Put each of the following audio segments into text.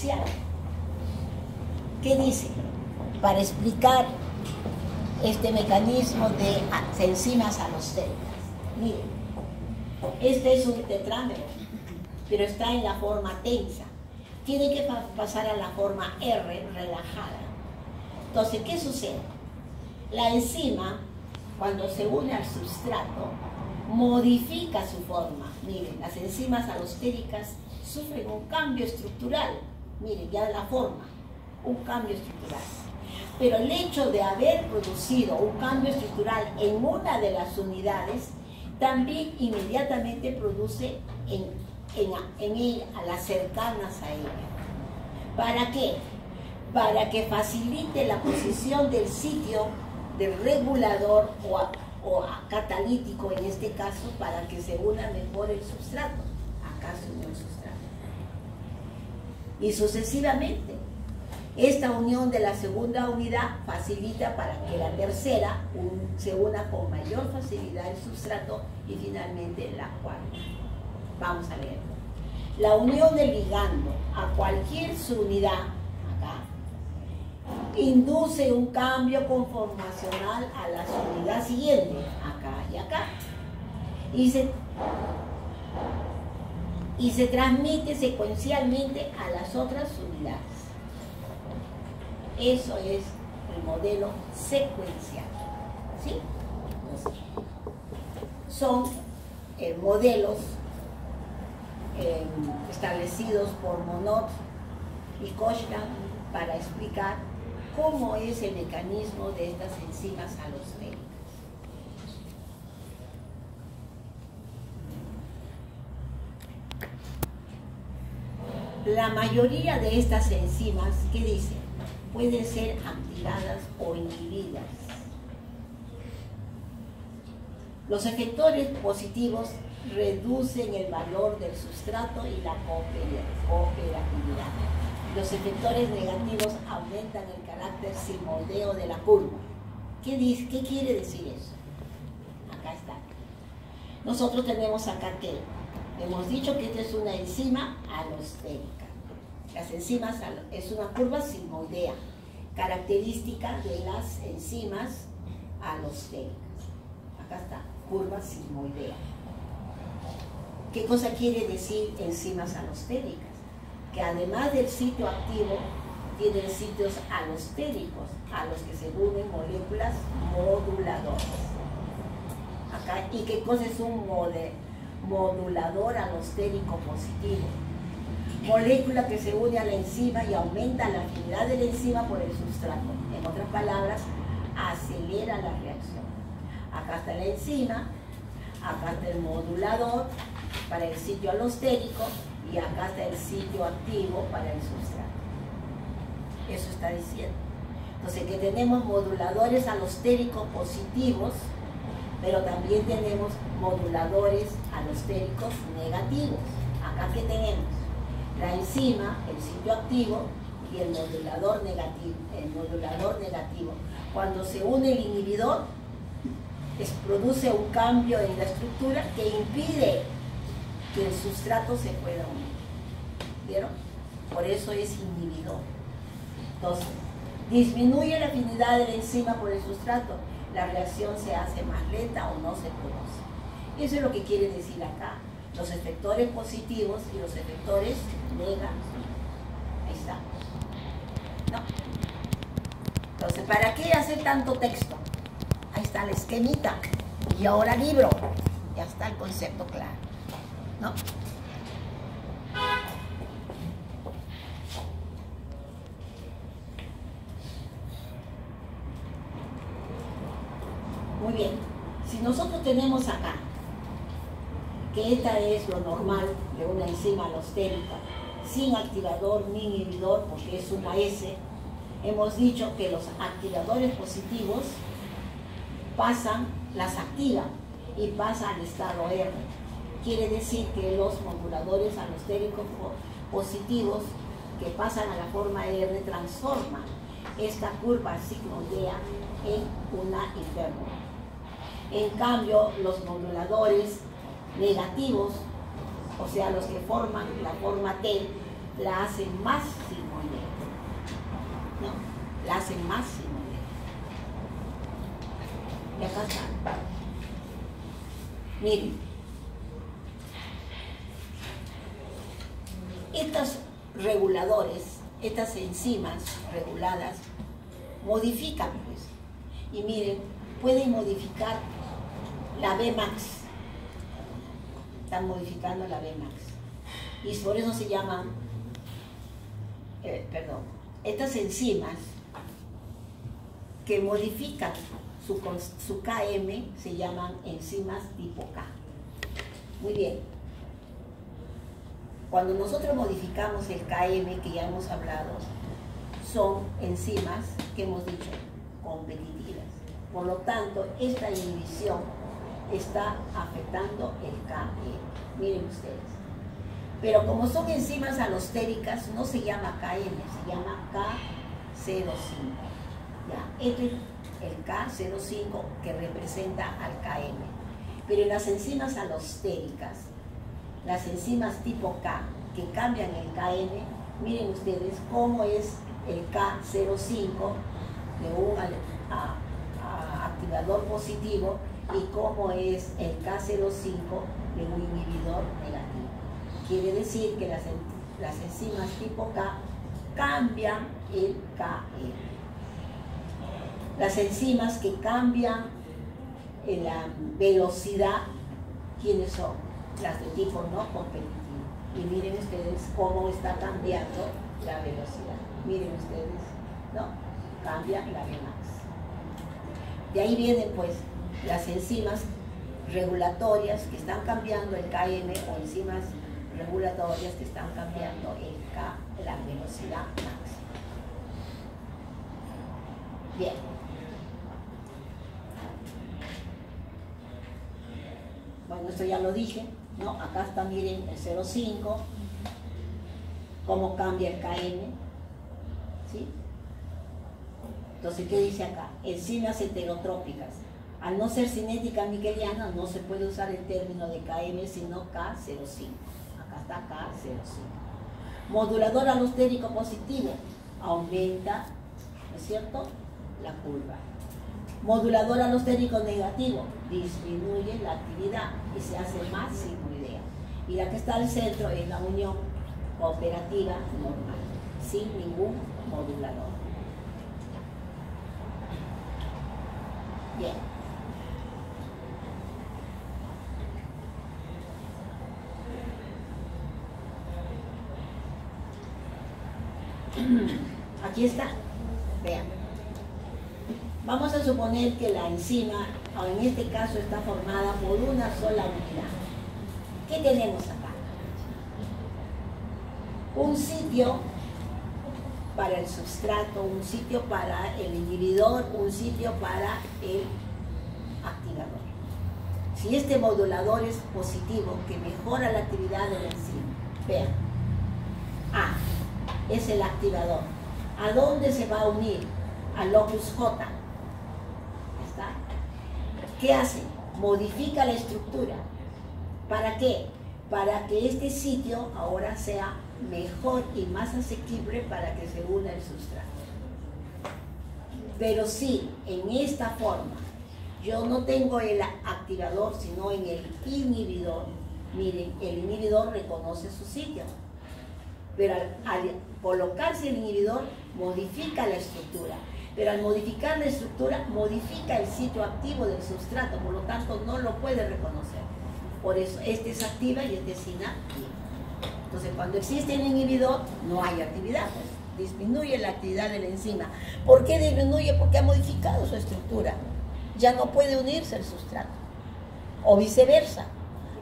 secuencial. ¿Qué dice? Para explicar este mecanismo de enzimas alostéricas. Miren, este es un tetrámero, pero está en la forma tensa. Tiene que pasar a la forma R relajada. Entonces, ¿qué sucede? La enzima, cuando se une al sustrato, modifica su forma. Miren, las enzimas alostéricas sufren un cambio estructural. Miren, ya la forma, un cambio estructural. Pero el hecho de haber producido un cambio estructural en una de las unidades, también inmediatamente produce en ella, a las cercanas a ella. ¿Para qué? Para que facilite la posición del sitio del regulador o catalítico, en este caso, para que se una mejor el sustrato. Acá se unió el sustrato. Y sucesivamente. Esta unión de la segunda unidad facilita para que la tercera se una con mayor facilidad el sustrato y finalmente la cuarta. Vamos a leer. La unión del ligando a cualquier subunidad, acá, induce un cambio conformacional a la subunidad siguiente, acá y acá. Y se transmite secuencialmente a las otras unidades. Eso es el modelo secuencial. ¿Sí? Son modelos establecidos por Monod y Koshland para explicar cómo es el mecanismo de estas enzimas alostéricas. La mayoría de estas enzimas, ¿qué dicen? Pueden ser activadas o inhibidas. Los efectores positivos reducen el valor del sustrato y la cooperatividad. Los efectores negativos aumentan el carácter sin moldeo de la curva. ¿Qué quiere decir eso? Acá está. Nosotros tenemos acá que hemos dicho que esta es una enzima alostérica. Las enzimas es una curva sigmoidea, característica de las enzimas alostéricas. Acá está, curva sigmoidea. ¿Qué cosa quiere decir enzimas alostéricas? Que además del sitio activo, tienen sitios alostéricos a los que se unen moléculas moduladoras. Acá, ¿y qué cosa es un modulador alostérico positivo? Molécula que se une a la enzima y aumenta la afinidad de la enzima por el sustrato. En otras palabras, acelera la reacción. Acá está la enzima, acá está el modulador para el sitio alostérico y acá está el sitio activo para el sustrato. Eso está diciendo. Entonces, que tenemos moduladores alostéricos positivos, pero también tenemos moduladores alostéricos negativos. Acá, ¿qué tenemos? La enzima, el sitio activo y el modulador negativo. El modulador negativo. Cuando se une el inhibidor, produce un cambio en la estructura que impide que el sustrato se pueda unir. ¿Vieron? Por eso es inhibidor. Entonces, disminuye la afinidad de la enzima por el sustrato, la reacción se hace más lenta o no se produce. Eso es lo que quiere decir acá. Los efectores positivos y los efectores negativos. Ahí está. ¿No? Entonces, ¿para qué hacer tanto texto? Ahí está la esquemita. Y ahora libro. Ya está el concepto claro. ¿No? Muy bien. Si nosotros tenemos acá que esta es lo normal de una enzima alostérica, sin activador ni inhibidor, porque es una S, hemos dicho que los activadores positivos las activan y pasan al estado R. Quiere decir que los moduladores alostéricos positivos que pasan a la forma R transforman esta curva sigmoidea en una hipérbola. En cambio, los moduladores negativos, o sea, los que forman la forma T, la hace más simoidea. ¿No? La hace más simoidea. Y acá está. Miren. Estos reguladores, estas enzimas reguladas, modifican, pues. Y miren, pueden modificar la Bmax. Están modificando la Bmax. Y por eso se llaman, estas enzimas que modifican su KM se llaman enzimas tipo K. Muy bien. Cuando nosotros modificamos el KM, que ya hemos hablado, son enzimas que hemos dicho competitivas. Por lo tanto, esta inhibición está afectando el KM. Miren ustedes. Pero como son enzimas alostéricas, no se llama KM, se llama K05. Ya, este es el K05 que representa al KM. Pero en las enzimas alostéricas, las enzimas tipo K que cambian el KM, miren ustedes cómo es el K05 de un activador positivo y cómo es el K05 de un inhibidor negativo. Quiere decir que las enzimas tipo K cambian el KM. Las enzimas que cambian la velocidad, ¿quiénes son? Las de tipo no competitivo. Y miren ustedes cómo está cambiando la velocidad. Miren ustedes, ¿no? Cambia la Vmax. De ahí vienen pues las enzimas regulatorias que están cambiando el KM o enzimas regulatorias que están cambiando la velocidad máxima. Bien. Bueno, esto ya lo dije, ¿no? Acá está, miren, el 0,5, cómo cambia el KM, ¿sí? Entonces, ¿qué dice acá? Enzimas heterotrópicas. Al no ser cinética miceliana, no se puede usar el término de KM, sino K05. Acá está K05. Modulador alostérico positivo, aumenta, ¿no es cierto?, la curva. Modulador alostérico negativo, disminuye la actividad y se hace más simoidea. Y la que está al centro es la unión cooperativa normal, sin ningún modulador. Bien. Aquí está. Vean. Vamos a suponer que la enzima, o en este caso, está formada por una sola unidad. ¿Qué tenemos acá? Un sitio para el sustrato, un sitio para el inhibidor, un sitio para el activador. Si este modulador es positivo, que mejora la actividad de la enzima, vean, A es el activador. ¿A dónde se va a unir? Al locus J. ¿Está? ¿Qué hace? Modifica la estructura. ¿Para qué? Para que este sitio ahora sea mejor y más asequible para que se una el sustrato. Pero si en esta forma yo no tengo el activador, sino en el inhibidor, miren, el inhibidor reconoce su sitio. Pero al colocarse el inhibidor, modifica la estructura. Pero al modificar la estructura, modifica el sitio activo del sustrato, por lo tanto no lo puede reconocer. Por eso, este es activa y este es inactiva. Entonces, cuando existe el inhibidor, no hay actividad, pues disminuye la actividad de la enzima. ¿Por qué disminuye? Porque ha modificado su estructura. Ya no puede unirse al sustrato. O viceversa.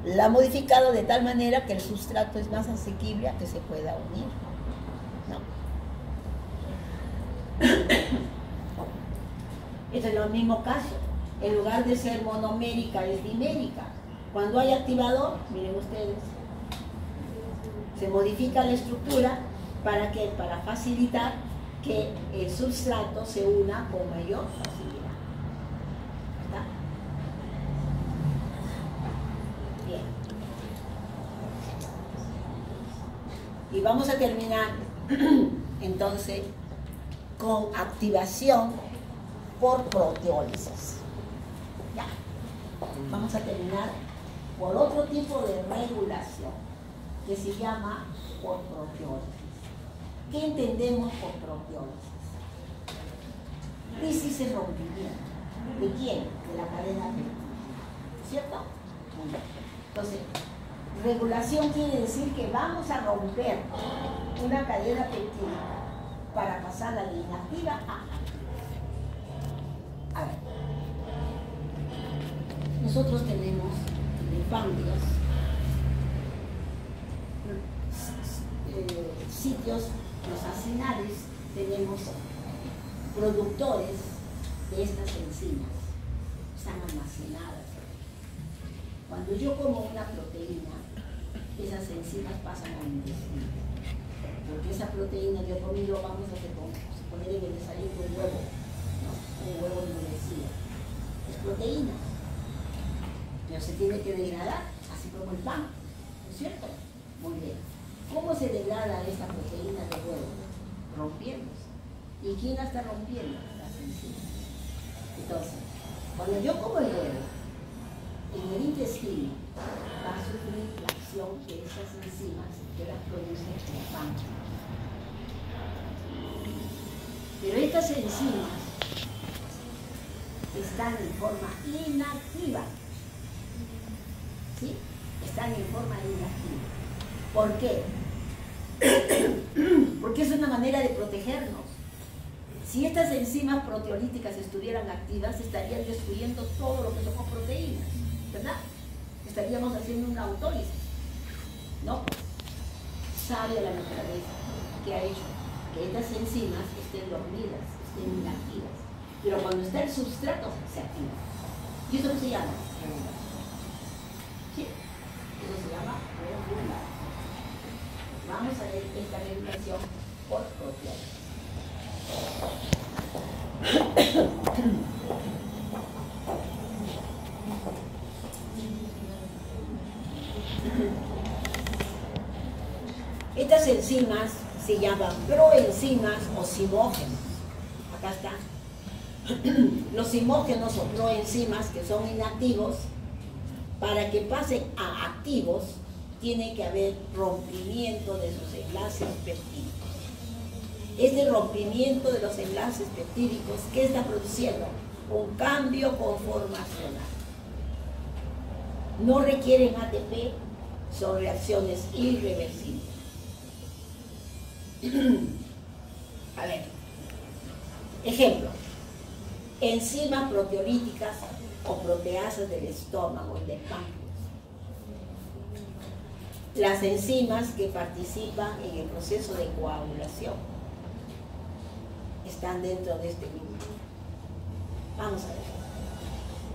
La ha modificado de tal manera que el sustrato es más asequible a que se pueda unir. ¿No? Este es el mismo caso. En lugar de ser monomérica, es dimérica. Cuando hay activador, miren ustedes, se modifica la estructura para que, para facilitar que el sustrato se una con mayor facilidad. ¿Está? Bien. Y vamos a terminar entonces con activación por proteólisis. Ya. Vamos a terminar por otro tipo de regulación que se llama por proteólisis. ¿Qué entendemos por proteólisis? Crisis es rompimiento. ¿De quién? De la cadena peptídica. ¿Cierto? Muy bien. Entonces, regulación quiere decir que vamos a romper una cadena peptídica para pasarla de inactiva a activa. A ver. Nosotros tenemos en el páncreas sitios, los acinales, tenemos productores de estas enzimas, están almacenadas. Cuando yo como una proteína, esas enzimas pasan al intestino, porque esa proteína yo comido, vamos a poner en el desayuno un huevo, ¿no? Un huevo endurecido, es proteína, pero se tiene que degradar, así como el pan, ¿no es cierto? Muy bien. ¿Cómo se degrada esta proteína de huevo? Rompiéndose. ¿Y quién la está rompiendo? Las enzimas. Entonces, cuando yo como el huevo, en el intestino va a sufrir la acción de estas enzimas que las producen en el páncreas. Pero estas enzimas están en forma inactiva. ¿Sí? Están en forma inactiva. ¿Por qué? Porque es una manera de protegernos. Si estas enzimas proteolíticas estuvieran activas, estarían destruyendo todo lo que somos proteínas, ¿verdad? Estaríamos haciendo una autólisis, ¿no? Sabe la naturaleza que ha hecho que estas enzimas estén dormidas, estén inactivas, pero cuando está el sustrato se activa. ¿Y eso qué se llama? Regulación. ¿Sí? Eso se llama regulación. Vamos a ver esta regulación por proteólisis. Estas enzimas se llaman proenzimas o zimógenos. Acá está. Los zimógenos o proenzimas, que son inactivos, para que pasen a activos, tiene que haber rompimiento de sus enlaces peptídicos. Este rompimiento de los enlaces peptídicos, ¿qué está produciendo? Un cambio conformacional. No requieren ATP, son reacciones irreversibles. A ver, ejemplo, enzimas proteolíticas o proteasas del estómago y del páncreas. Las enzimas que participan en el proceso de coagulación están dentro de este grupo. Vamos a ver.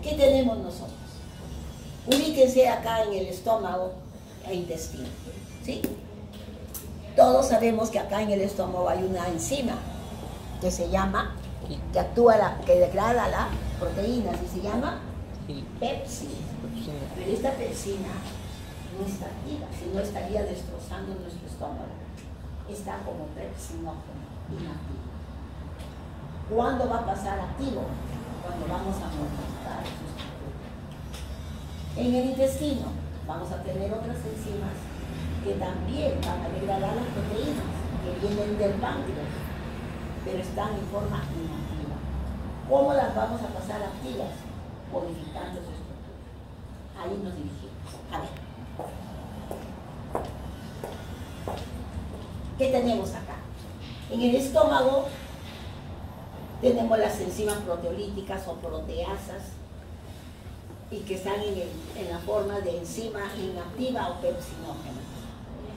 ¿Qué tenemos nosotros? Ubíquense acá en el estómago e intestino, ¿sí? Todos sabemos que acá en el estómago hay una enzima que se llama, que actúa, que degrada la proteína, y se llama pepsina. Pero esta pepsina no está activa, si no estaría destrozando nuestro estómago. Está como pepsinógeno, inactivo. ¿Cuándo va a pasar activo? Cuando vamos a modificar su estructura. En el intestino vamos a tener otras enzimas que también van a degradar las proteínas que vienen del páncreas, pero están en forma inactiva. ¿Cómo las vamos a pasar activas? Modificando su estructura. Ahí nos dirigimos. A ver. ¿Qué tenemos acá? En el estómago tenemos las enzimas proteolíticas o proteasas y que están en la forma de enzima inactiva o pepsinógena.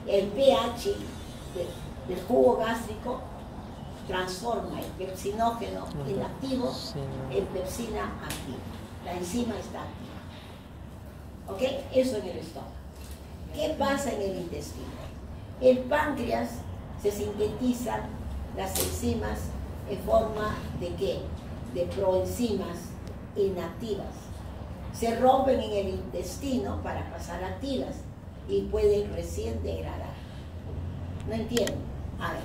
El pH del jugo gástrico transforma el pepsinógeno inactivo en pepsina activa. La enzima está activa. ¿Ok? Eso en el estómago. ¿Qué pasa en el intestino? El páncreas se sintetizan las enzimas en forma de ¿qué? De proenzimas inactivas. Se rompen en el intestino para pasar activas y pueden recién degradar. No entiendo. A ver,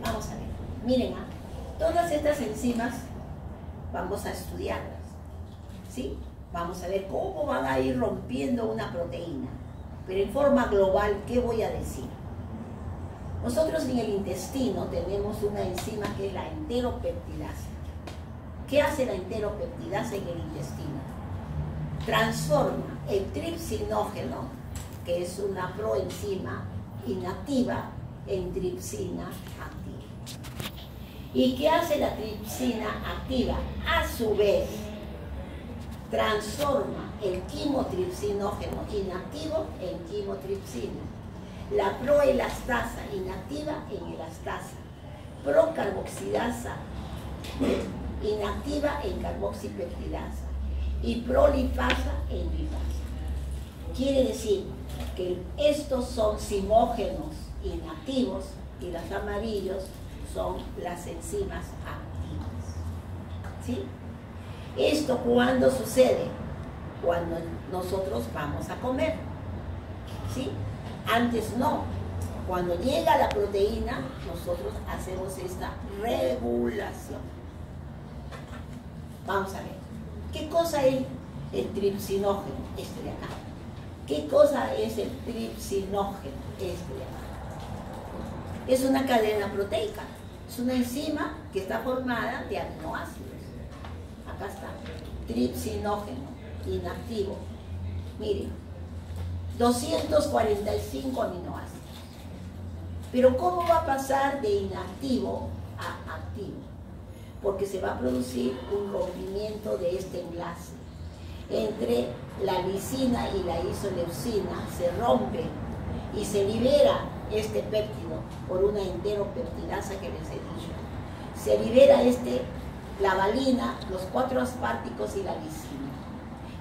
vamos a ver. Miren, todas estas enzimas vamos a estudiarlas, ¿sí? Vamos a ver cómo van a ir rompiendo una proteína. Pero en forma global, ¿qué voy a decir? Nosotros en el intestino tenemos una enzima que es la enteropeptidasa. ¿Qué hace la enteropeptidasa en el intestino? Transforma el tripsinógeno, que es una proenzima inactiva, en tripsina activa. ¿Y qué hace la tripsina activa? A su vez, transforma el quimotripsinógeno inactivo en quimotripsina. La proelastasa inactiva en elastasa. Procarboxilasa inactiva en carboxipeptidasa. Y prolipasa en lipasa. Quiere decir que estos son simógenos inactivos y los amarillos son las enzimas activas. ¿Sí? ¿Esto cuándo sucede? Cuando nosotros vamos a comer. ¿Sí? Antes no. Cuando llega la proteína, nosotros hacemos esta regulación. Vamos a ver. ¿Qué cosa es el tripsinógeno? Este de acá. ¿Qué cosa es el tripsinógeno? Este de acá. Es una cadena proteica. Es una enzima que está formada de aminoácidos. Acá está. Tripsinógeno inactivo. Miren. 245 aminoácidos. Pero ¿cómo va a pasar de inactivo a activo? Porque se va a producir un rompimiento de este enlace. Entre la lisina y la isoleucina se rompe y se libera este péptido por una enteropeptidasa que les he dicho. Se libera la valina, los 4 asparticos y la lisina.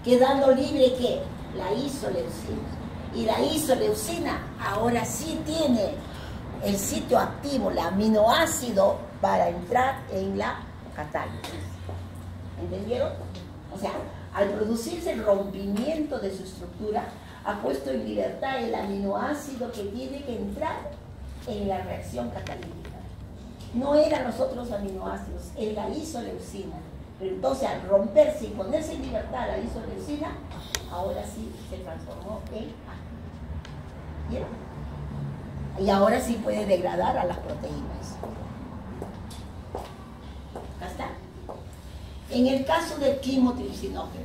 Quedando libre ¿qué? La isoleucina. Y la isoleucina ahora sí tiene el sitio activo, el aminoácido, para entrar en la catálisis. ¿Entendieron? O sea, al producirse el rompimiento de su estructura, ha puesto en libertad el aminoácido que tiene que entrar en la reacción catalítica. No eran los otros aminoácidos, es la isoleucina. Pero entonces al romperse y ponerse en libertad la isoleucina, ahora sí se transformó en activo. ¿Vieron? Y ahora sí puede degradar a las proteínas. Acá está. En el caso del quimotripsinógeno,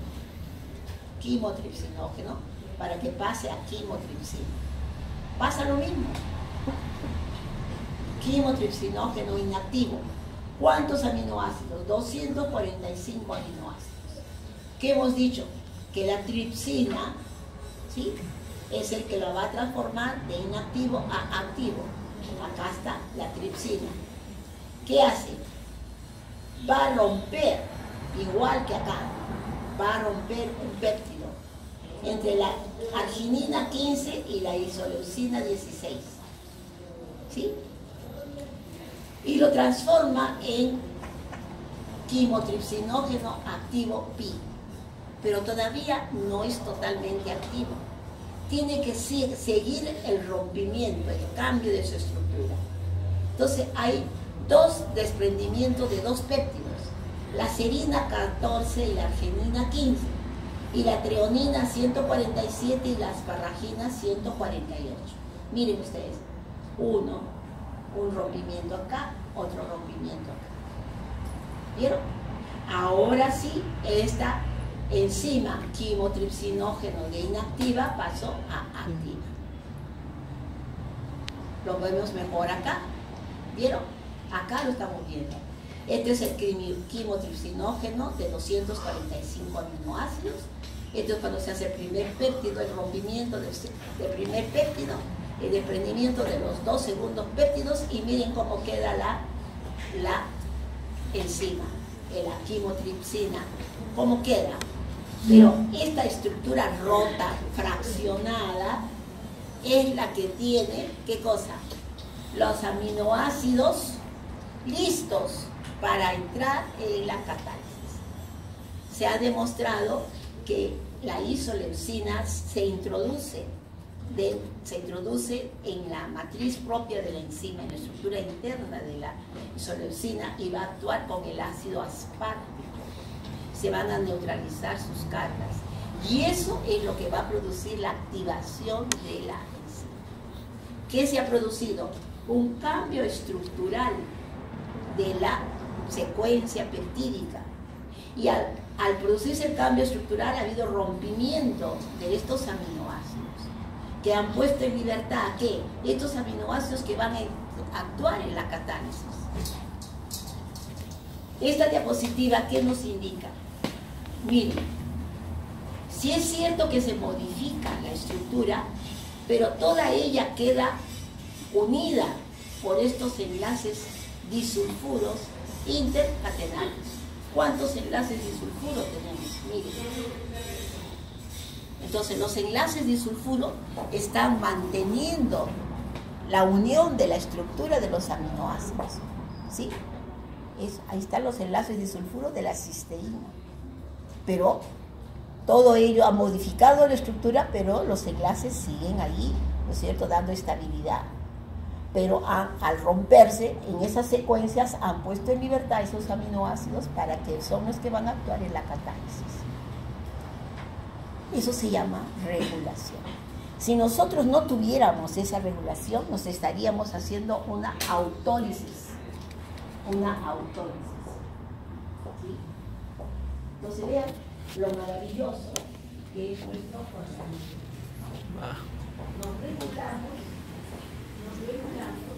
para que pase a quimotripsina, pasa lo mismo. Quimotripsinógeno inactivo. ¿Cuántos aminoácidos? 245 aminoácidos. ¿Qué hemos dicho? Que la tripsina, ¿sí?, es el que la va a transformar de inactivo a activo. Acá está la tripsina. ¿Qué hace? Va a romper, igual que acá, va a romper un péptido entre la arginina 15 y la isoleucina 16. ¿Sí? Y lo transforma en quimotripsinógeno activo pi. Pero todavía no es totalmente activo. Tiene que seguir el rompimiento, el cambio de su estructura. Entonces hay dos desprendimientos de dos péptidos, la serina 14 y la arginina 15, y la treonina 147 y la asparagina 148. Miren ustedes, un rompimiento acá, otro rompimiento acá. ¿Vieron? Ahora sí, esta enzima quimotripsinógeno de inactiva pasó a activa. Lo vemos mejor acá. ¿Vieron? Acá lo estamos viendo. Este es el quimotripsinógeno de 245 aminoácidos. Esto es cuando se hace el primer péptido, el rompimiento del primer péptido, el desprendimiento de los 2 segundos péptidos, y miren cómo queda la enzima, la quimotripsina, cómo queda. Pero esta estructura rota, fraccionada, es la que tiene, ¿qué cosa? Los aminoácidos listos para entrar en la catálisis. Se ha demostrado que la isoleucina se introduce se introduce en la matriz propia de la enzima, en la estructura interna de la isoleucina, y va a actuar con el ácido aspártico. Se van a neutralizar sus cargas. Y eso es lo que va a producir la activación de la enzima. ¿Qué se ha producido? Un cambio estructural de la secuencia peptídica. Y al producirse el cambio estructural ha habido rompimiento de estos aminoácidos que han puesto en libertad ¿qué? Estos aminoácidos que van a actuar en la catálisis. Esta diapositiva, ¿qué nos indica? Miren, sí es cierto que se modifica la estructura, pero toda ella queda unida por estos enlaces disulfuros intercatenarios. ¿Cuántos enlaces disulfuros tenemos? Miren. Entonces los enlaces disulfuro están manteniendo la unión de la estructura de los aminoácidos. ¿Sí? Ahí están los enlaces disulfuro de la cisteína. Pero todo ello ha modificado la estructura, pero los enlaces siguen ahí, ¿no es cierto?, dando estabilidad. Pero al romperse, en esas secuencias han puesto en libertad esos aminoácidos para que son los que van a actuar en la catálisis. Eso se llama regulación. Si nosotros no tuviéramos esa regulación, nos estaríamos haciendo una autólisis. Una autólisis. ¿Sí? Entonces vean lo maravilloso que es nuestro organismo. Nos regulamos. Nos regulamos.